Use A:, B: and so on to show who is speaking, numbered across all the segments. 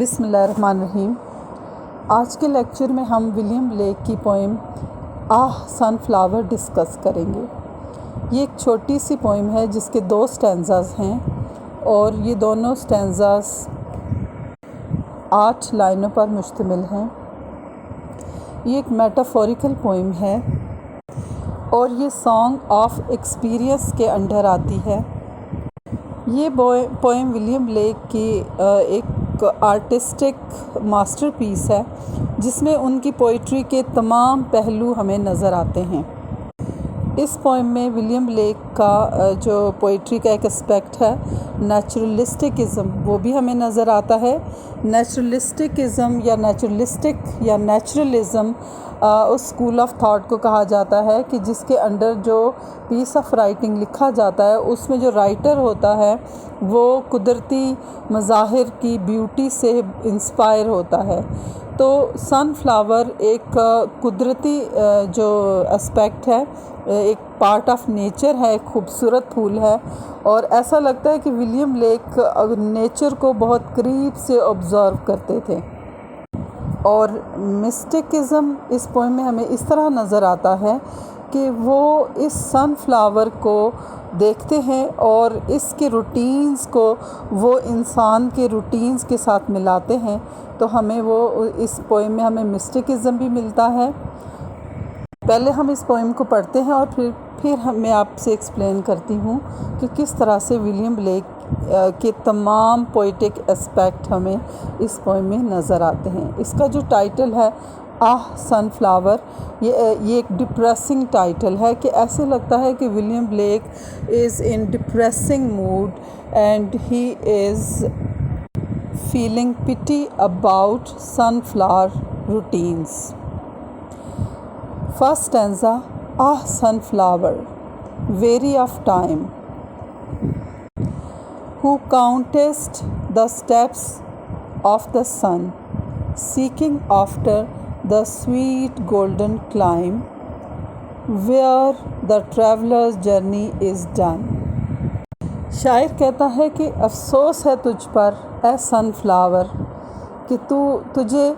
A: بسم اللہ الرحمن الرحیم۔ آج کے لیکچر میں ہم ولیم بلیک کی پوئم آہ سن فلاور ڈسکس کریں گے۔ یہ ایک چھوٹی سی پوئم ہے جس کے 2 سٹینزاز ہیں اور یہ دونوں سٹینزاز 8 لائنوں پر مشتمل ہیں۔ یہ ایک میٹافوریکل پوئم ہے اور یہ سانگ آف ایکسپیرینس کے انڈر آتی ہے۔ یہ پوئم ولیم بلیک کی ایک آرٹسٹک ماسٹر پیس ہے جس میں ان کی پوئٹری کے تمام پہلو ہمیں نظر آتے ہیں۔ اس پوئم میں ولیم بلیک کا جو پوئٹری کا ایک اسپیکٹ ہے نیچرلسٹکزم، وہ بھی ہمیں نظر آتا ہے۔ نیچرلسٹکزم یا naturalism us school of thought کو کہا جاتا ہے کہ جس کے انڈر جو پیس آف رائٹنگ لکھا جاتا ہے اس میں جو رائٹر ہوتا ہے وہ قدرتی مظاہر کی بیوٹی سے انسپائر ہوتا ہے۔ تو سن فلاور ایک قدرتی جو اسپیکٹ ہے، ایک پارٹ آف نیچر ہے، ایک خوبصورت پھول ہے اور ایسا لگتا ہے کہ ولیم بلیک نیچر کو بہت قریب سے آبزرو کرتے تھے۔ اور مسٹکزم اس پوئم میں ہمیں اس طرح نظر آتا ہے کہ وہ اس سن فلاور کو دیکھتے ہیں اور اس کے روٹینز کو وہ انسان کے روٹینز کے ساتھ ملاتے ہیں، تو ہمیں وہ اس پوئم میں ہمیں مسٹکزم بھی ملتا ہے۔ پہلے ہم اس پوئم کو پڑھتے ہیں اور پھر میں آپ سے ایکسپلین کرتی ہوں کہ کس طرح سے ولیم بلیک کے تمام پوئٹک اسپیکٹ ہمیں اس پوئم میں نظر آتے ہیں۔ اس کا جو ٹائٹل ہے آہ سن فلاور، یہ ایک ڈپریسنگ ٹائٹل ہے کہ ایسے لگتا ہے کہ William Blake is in depressing mood and he is feeling pity about sunflower routines. First stanza, ah sunflower weary of time, who countest the steps of the sun, seeking after the sweet golden clime, where the traveler's journey is done۔ شاعر کہتا ہے کہ افسوس ہے تجھ پر اے سن flower کہ تجھے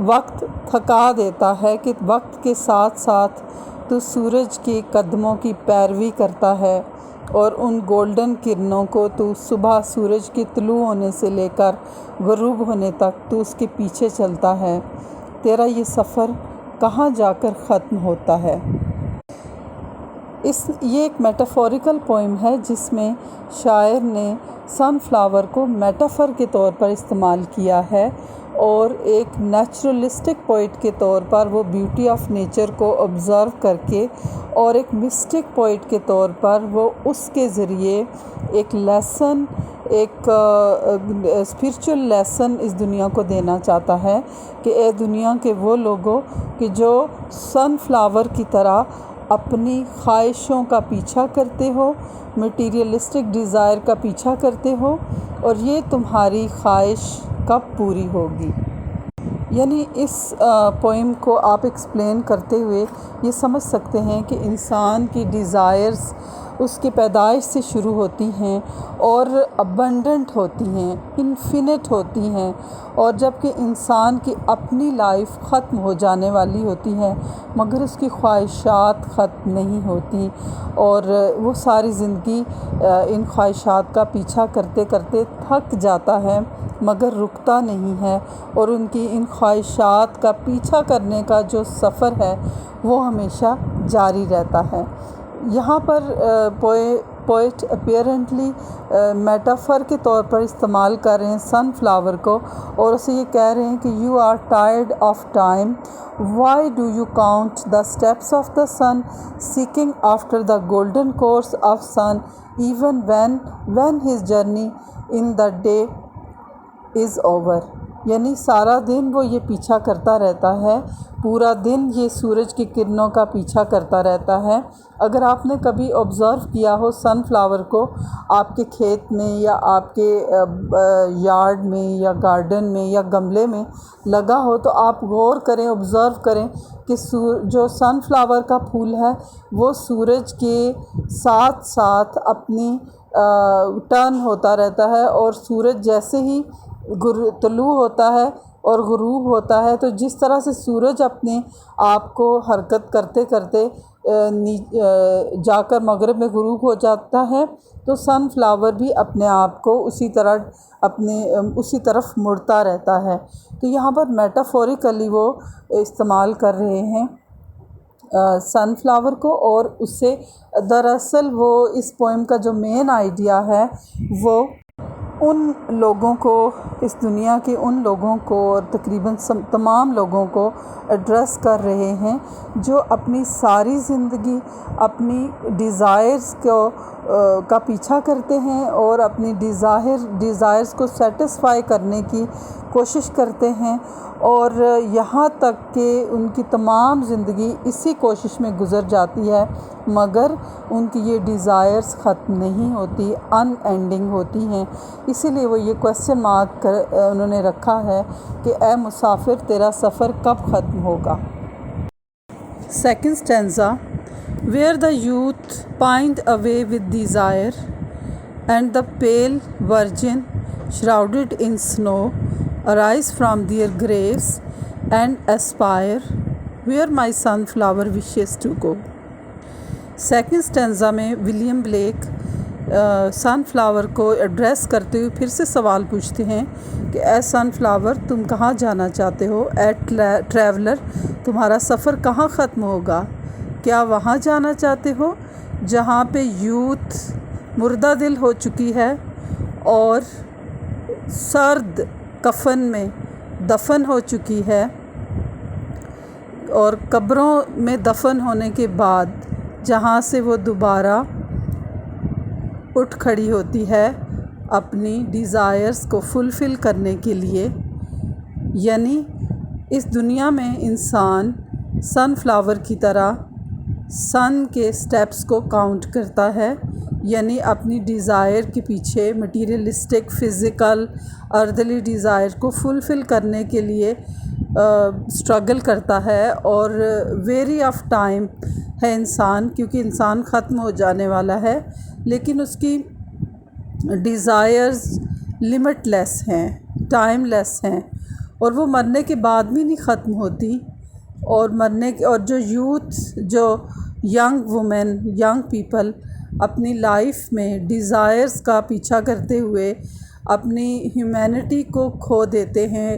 A: وقت تھکا دیتا ہے، کہ وقت کے ساتھ ساتھ تو سورج کے قدموں کی پیروی کرتا ہے اور ان گولڈن کرنوں کو تو صبح سورج کے طلوع ہونے سے لے کر غروب ہونے تک تو اس کے پیچھے چلتا ہے، تیرا یہ سفر کہاں جا کر ختم ہوتا ہے۔ یہ ایک میٹافوریکل پوئم ہے جس میں شاعر نے سن فلاور کو میٹافر کے طور پر استعمال کیا ہے اور ایک نیچرلسٹک پوئٹ کے طور پر وہ بیوٹی آف نیچر کو آبزرو کر کے اور ایک مسٹک پوئٹ کے طور پر وہ اس کے ذریعے ایک لیسن، ایک اسپرچول لیسن اس دنیا کو دینا چاہتا ہے کہ اے دنیا کے وہ لوگوں کہ جو سن فلاور کی طرح اپنی خواہشوں کا پیچھا کرتے ہو، مٹیریلسٹک ڈیزائر کا پیچھا کرتے ہو، اور یہ تمہاری خواہش کب پوری ہوگی۔ یعنی اس پوئم کو آپ ایکسپلین کرتے ہوئے یہ سمجھ سکتے ہیں کہ انسان کی ڈیزائرز اس کی پیدائش سے شروع ہوتی ہیں اور ابنڈنٹ ہوتی ہیں، انفینٹ ہوتی ہیں، اور جب کہ انسان کی اپنی لائف ختم ہو جانے والی ہوتی ہے مگر اس کی خواہشات ختم نہیں ہوتی اور وہ ساری زندگی ان خواہشات کا پیچھا کرتے کرتے تھک جاتا ہے مگر رکتا نہیں ہے، اور ان کی ان خواہشات کا پیچھا کرنے کا جو سفر ہے وہ ہمیشہ جاری رہتا ہے۔ یہاں پر پوئٹ اپیرنٹلی میٹافر کے طور پر استعمال کر رہے ہیں سن فلاور کو اور اسے یہ کہہ رہے ہیں کہ you are tired of time, why do you count the steps of the sun, seeking after the golden course of sun even when his journey in the day is over. یعنی سارا دن وہ یہ پیچھا کرتا رہتا ہے، پورا دن یہ سورج کی کرنوں کا پیچھا کرتا رہتا ہے۔ اگر آپ نے کبھی آبزرو کیا ہو سن فلاور کو آپ کے کھیت میں یا آپ کے یارڈ میں یا گارڈن میں یا گملے میں لگا ہو تو آپ غور کریں، آبزرو کریں کہ جو سن فلاور کا پھول ہے وہ سورج کے ساتھ ساتھ اپنی ٹرن ہوتا رہتا ہے، اور سورج جیسے ہی طلوع ہوتا ہے اور غروب ہوتا ہے، تو جس طرح سے سورج اپنے آپ کو حرکت کرتے کرتے جا کر مغرب میں غروب ہو جاتا ہے، تو سن فلاور بھی اپنے آپ کو اسی طرف مڑتا رہتا ہے۔ تو یہاں پر میٹافوریکلی وہ استعمال کر رہے ہیں سن فلاور کو، اور اس سے دراصل وہ اس پوئم کا جو مین آئیڈیا ہے وہ ان لوگوں کو، اس دنیا کے ان لوگوں کو، اور تقریباً تمام لوگوں کو ایڈریس کر رہے ہیں جو اپنی ساری زندگی اپنی ڈیزائرز کا پیچھا کرتے ہیں اور اپنی ڈیزائرز کو سیٹسفائی کرنے کی کوشش کرتے ہیں، اور یہاں تک کہ ان کی تمام زندگی اسی کوشش میں گزر جاتی ہے، مگر ان کی یہ ڈیزائرز ختم نہیں ہوتی، ان اینڈنگ ہوتی ہیں۔ اسی لیے وہ یہ کویسچن مارک انہوں نے رکھا ہے کہ اے مسافر تیرا سفر کب ختم ہوگا۔ Second stanza, where the youth pined away with desire, and the pale virgin shrouded in snow arise from their graves and aspire where my sunflower wishes to go۔ Second stanza میں ولیم بلیک سن flower کو address کرتے ہوئے پھر سے سوال پوچھتے ہیں کہ اے سن فلاور تم کہاں جانا چاہتے ہو؟ اے ٹریولر تمہارا سفر کہاں ختم ہوگا؟ کیا وہاں جانا چاہتے ہو جہاں پہ یوتھ مردہ دل ہو چکی ہے اور سرد کفن میں دفن ہو چکی ہے، اور قبروں میں دفن ہونے کے بعد جہاں سے وہ دوبارہ اٹھ کھڑی ہوتی ہے اپنی ڈیزائرز کو فلفل کرنے کے لیے؟ یعنی اس دنیا میں انسان سن فلاور کی طرح سن کے سٹیپس کو کاؤنٹ کرتا ہے، یعنی اپنی ڈیزائر کے پیچھے مٹیریلسٹک، فزیکل، ارتھلی ڈیزائر کو فلفل کرنے کے لیے اسٹرگل کرتا ہے، اور ویری آف ٹائم ہے انسان، کیونکہ انسان ختم ہو جانے والا ہے، لیکن اس کی ڈیزائرز لمٹ لیس ہیں، ٹائم لیس ہیں، اور وہ مرنے کے بعد بھی نہیں ختم ہوتی، اور جو یوتھ، جو ینگ وومن، ینگ پیپل اپنی لائف میں ڈیزائرز کا پیچھا کرتے ہوئے اپنی ہیومینٹی کو کھو دیتے ہیں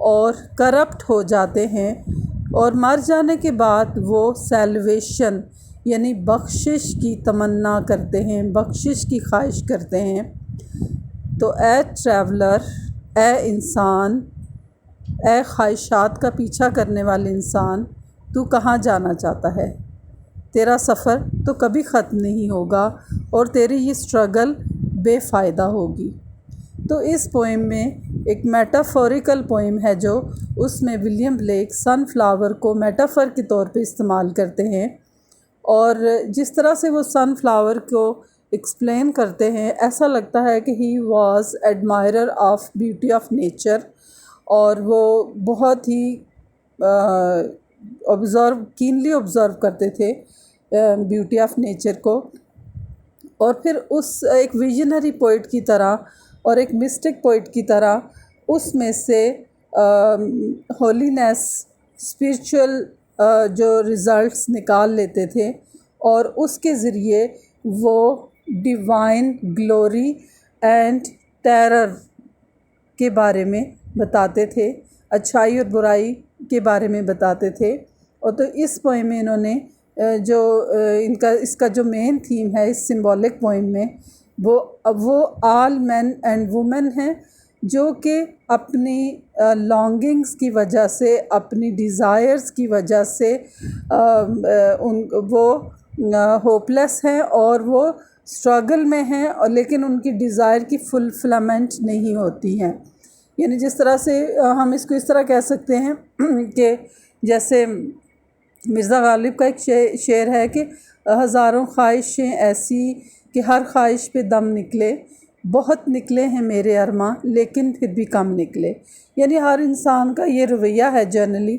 A: اور کرپٹ ہو جاتے ہیں، اور مر جانے کے بعد وہ سیلویشن یعنی بخشش کی تمنا کرتے ہیں، بخشش کی خواہش کرتے ہیں۔ تو اے ٹریولر، اے انسان، اے خواہشات کا پیچھا کرنے والے انسان، تو کہاں جانا چاہتا ہے؟ تیرا سفر تو کبھی ختم نہیں ہوگا اور تیری یہ اسٹرگل بے فائدہ ہوگی۔ تو اس پوئم میں ایک میٹافوریکل پوئم ہے جو اس میں ولیم بلیک سن فلاور کو میٹافر کے طور پہ استعمال کرتے ہیں، اور جس طرح سے وہ سن فلاور کو ایکسپلین کرتے ہیں ایسا لگتا ہے کہ he was admirer of beauty of nature, اور وہ بہت ہی کینلی آبزرو کرتے تھے بیوٹی آف نیچر کو، اور پھر اس ایک ویژنری پوئٹ کی طرح اور ایک مسٹک پوئٹ کی طرح اس میں سے ہولینس، اسپریچول جو ریزلٹس نکال لیتے تھے، اور اس کے ذریعے وہ ڈیوائن گلوری اینڈ ٹیرر کے بارے میں بتاتے تھے، اچھائی اور برائی کے بارے میں بتاتے تھے۔ اور تو اس پوئم میں انہوں نے اس کا جو مین تھیم ہے اس سمبولک پوئم میں، وہ آل مین اینڈ وومن ہیں جو کہ اپنی لانگنگز کی وجہ سے، اپنی ڈیزائرز کی وجہ سے وہ ہوپلیس ہیں اور وہ اسٹرگل میں ہیں، اور لیکن ان کی ڈیزائر کی فلفلمنٹ نہیں ہوتی ہیں۔ یعنی جس طرح سے ہم اس کو اس طرح کہہ سکتے ہیں کہ جیسے مرزا غالب کا ایک شعر ہے کہ ہزاروں خواہشیں ایسی کہ ہر خواہش پہ دم نکلے، بہت نکلے ہیں میرے ارماں لیکن پھر بھی کم نکلے۔ یعنی ہر انسان کا یہ رویہ ہے جنرلی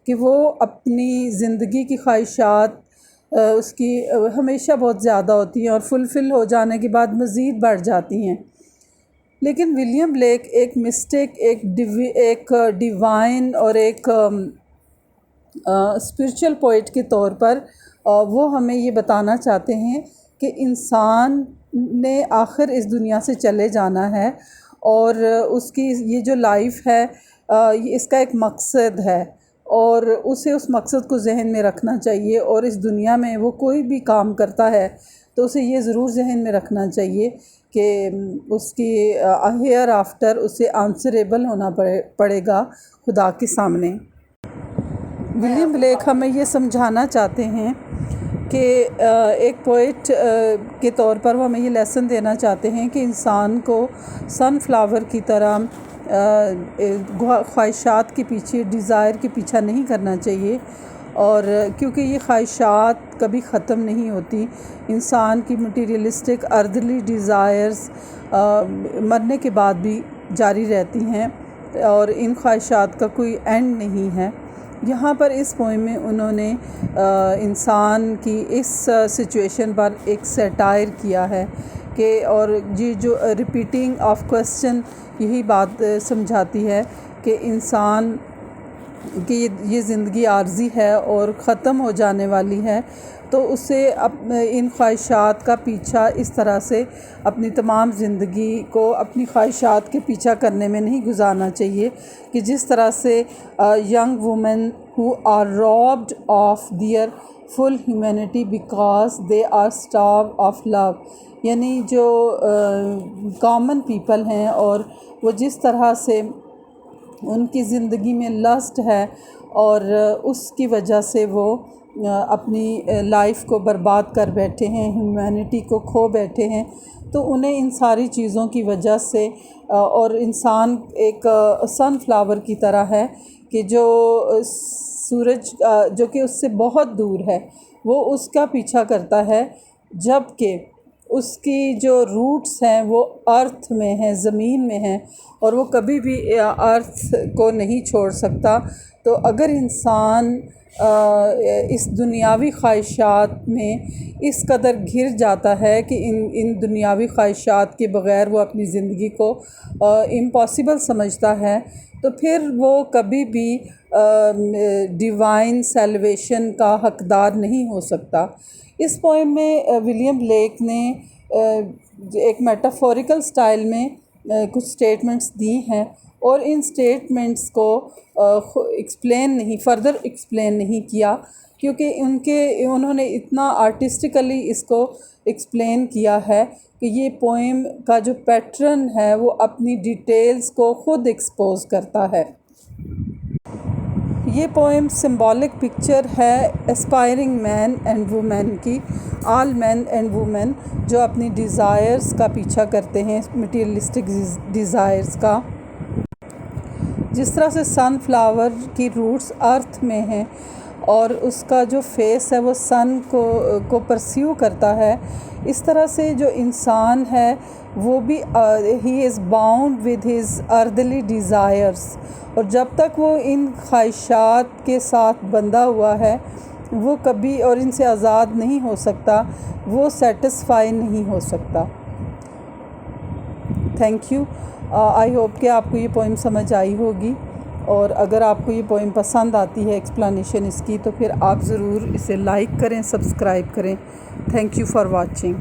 A: کہ وہ اپنی زندگی کی خواہشات اس کی ہمیشہ بہت زیادہ ہوتی ہیں اور فلفل ہو جانے کے بعد مزید بڑھ جاتی ہیں۔ لیکن ولیم بلیک ایک مسٹک، ایک ڈیوائن اور ایک اسپرچل پوئٹ کے طور پر وہ ہمیں یہ بتانا چاہتے ہیں کہ انسان نے آخر اس دنیا سے چلے جانا ہے، اور اس کی یہ جو لائف ہے اس کا ایک مقصد ہے، اور اسے اس مقصد کو ذہن میں رکھنا چاہیے، اور اس دنیا میں وہ کوئی بھی کام کرتا ہے تو اسے یہ ضرور ذہن میں رکھنا چاہیے کہ اس کی ہیئر آفٹر اسے آنسریبل ہونا پڑے گا خدا کے سامنے۔ ولیم بلیک ہمیں یہ سمجھانا چاہتے ہیں کہ ایک پوئٹ کے طور پر وہ ہمیں یہ لیسن دینا چاہتے ہیں کہ انسان کو سن فلاور کی طرح خواہشات کے پیچھے، ڈیزائر کے پیچھا نہیں کرنا چاہیے، اور کیونکہ یہ خواہشات کبھی ختم نہیں ہوتی۔ انسان کی مٹیریلسٹک ارتھلی ڈیزائرز مرنے کے بعد بھی جاری رہتی ہیں، اور ان خواہشات کا کوئی اینڈ نہیں ہے۔ یہاں پر اس پوئم میں انہوں نے انسان کی اس سچویشن پر ایک سیٹائر کیا ہے کہ، اور یہ جو ریپیٹنگ آف کوسچن یہی بات سمجھاتی ہے کہ انسان کی یہ زندگی عارضی ہے اور ختم ہو جانے والی ہے، تو اسے ان خواہشات کا پیچھا اس طرح سے اپنی تمام زندگی کو اپنی خواہشات کے پیچھا کرنے میں نہیں گزارنا چاہیے کہ جس طرح سے young woman who are robbed of their full humanity because they are starved of love، یعنی جو کامن پیپل ہیں اور وہ جس طرح سے ان کی زندگی میں لسٹ ہے اور اس کی وجہ سے وہ اپنی لائف کو برباد کر بیٹھے ہیں، ہیومینٹی کو کھو بیٹھے ہیں، تو انہیں ان ساری چیزوں کی وجہ سے، اور انسان ایک سن فلاور کی طرح ہے کہ جو سورج جو کہ اس سے بہت دور ہے، وہ اس کا پیچھا کرتا ہے، جب کہ اس کی جو روٹس ہیں وہ ارتھ میں ہیں، زمین میں ہیں، اور وہ کبھی بھی ارتھ کو نہیں چھوڑ سکتا۔ تو اگر انسان اس دنیاوی خواہشات میں اس قدر گھر جاتا ہے کہ ان دنیاوی خواہشات کے بغیر وہ اپنی زندگی کو امپاسبل سمجھتا ہے، تو پھر وہ کبھی بھی ڈیوائن سیلویشن کا حقدار نہیں ہو سکتا۔ اس پوئم میں ولیم بلیک نے ایک میٹافوریکل سٹائل میں کچھ سٹیٹمنٹس دی ہیں، اور ان سٹیٹمنٹس کو فردر ایکسپلین نہیں کیا، کیونکہ انہوں نے اتنا آرٹسٹیکلی اس کو ایکسپلین کیا ہے کہ یہ پوئم کا جو پیٹرن ہے وہ اپنی ڈیٹیلز کو خود ایکسپوز کرتا ہے۔ یہ پوئم سمبولک پکچر ہے اسپائرنگ مین اینڈ وومن کی، آل مین اینڈ وومن جو اپنی ڈیزائرز کا پیچھا کرتے ہیں، مٹیریلسٹک ڈیزائرز کا۔ جس طرح سے سن فلاور کی روٹس ارتھ میں ہیں اور اس کا جو فیس ہے وہ سن کو پرسیو کرتا ہے، اس طرح سے جو انسان ہے وہ بھی he is bound with his earthly desires, اور جب تک وہ ان خواہشات کے ساتھ بندھا ہوا ہے وہ کبھی اور ان سے آزاد نہیں ہو سکتا، وہ سیٹسفائی نہیں ہو سکتا۔ Thank you. آئی ہوپ کہ آپ کو یہ پوئم سمجھ آئی ہوگی، اور اگر آپ کو یہ پوئم پسند آتی ہے ایکسپلانیشن اس کی، تو پھر آپ ضرور اسے لائک کریں، سبسکرائب کریں۔ Thank you for watching.